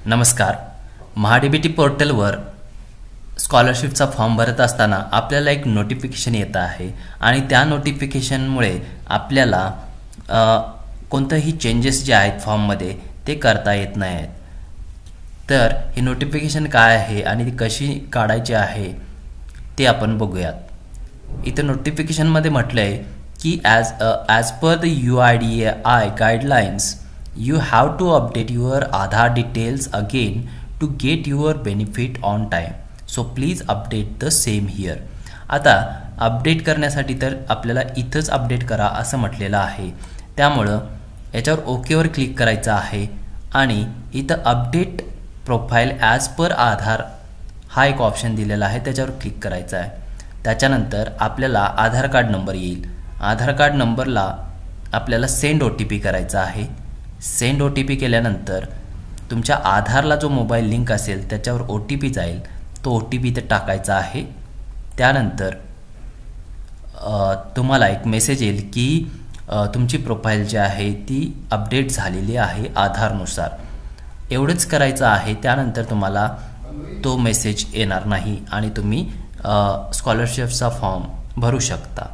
नमस्कार. महाडीबीटी पोर्टलवर स्कॉलरशिपचा फॉर्म भरत असताना आपल्याला एक नोटिफिकेशन येत आहे आणि त्या नोटिफिकेशनमुळे आपल्याला कोणतेही चेंजेस जे आहेत फॉर्ममध्ये ते करता येत नाही आहेत. तर हे नोटिफिकेशन काय आहे आणि ती कशी काढायची आहे ते आपण बघूयात. इथे नोटिफिकेशनमध्ये म्हटलं आहे की as per the UIDAI guidelines you have to update your Aadhaar details again to get your benefit on time. So please update the same here. आता अपडेट करण्यासाठी तर आपल्याला इथंच अपडेट करा असं म्हटलेलं आहे. त्यामुळं याच्यावर ओकेवर क्लिक करायचं आहे आणि इथं अपडेट प्रोफाईल ॲज पर आधार हा एक ऑप्शन दिलेला आहे, त्याच्यावर क्लिक करायचं आहे. त्याच्यानंतर आपल्याला आधार कार्ड नंबर येईल. आधार कार्ड नंबरला आपल्याला सेंड OTP करायचा आहे. सेंड OTP केल्यानंतर तुमच्या आधारला जो मोबाईल लिंक असेल त्याच्यावर OTP जाईल. तो OTP इथे टाकायचा आहे. त्यानंतर तुम्हाला एक मेसेज येईल की तुमची प्रोफाईल जी आहे ती अपडेट झालेली आहे आधारनुसार. एवढंच करायचं आहे. त्यानंतर तुम्हाला तो मेसेज येणार नाही आणि तुम्ही स्कॉलरशिपचा फॉर्म भरू शकता.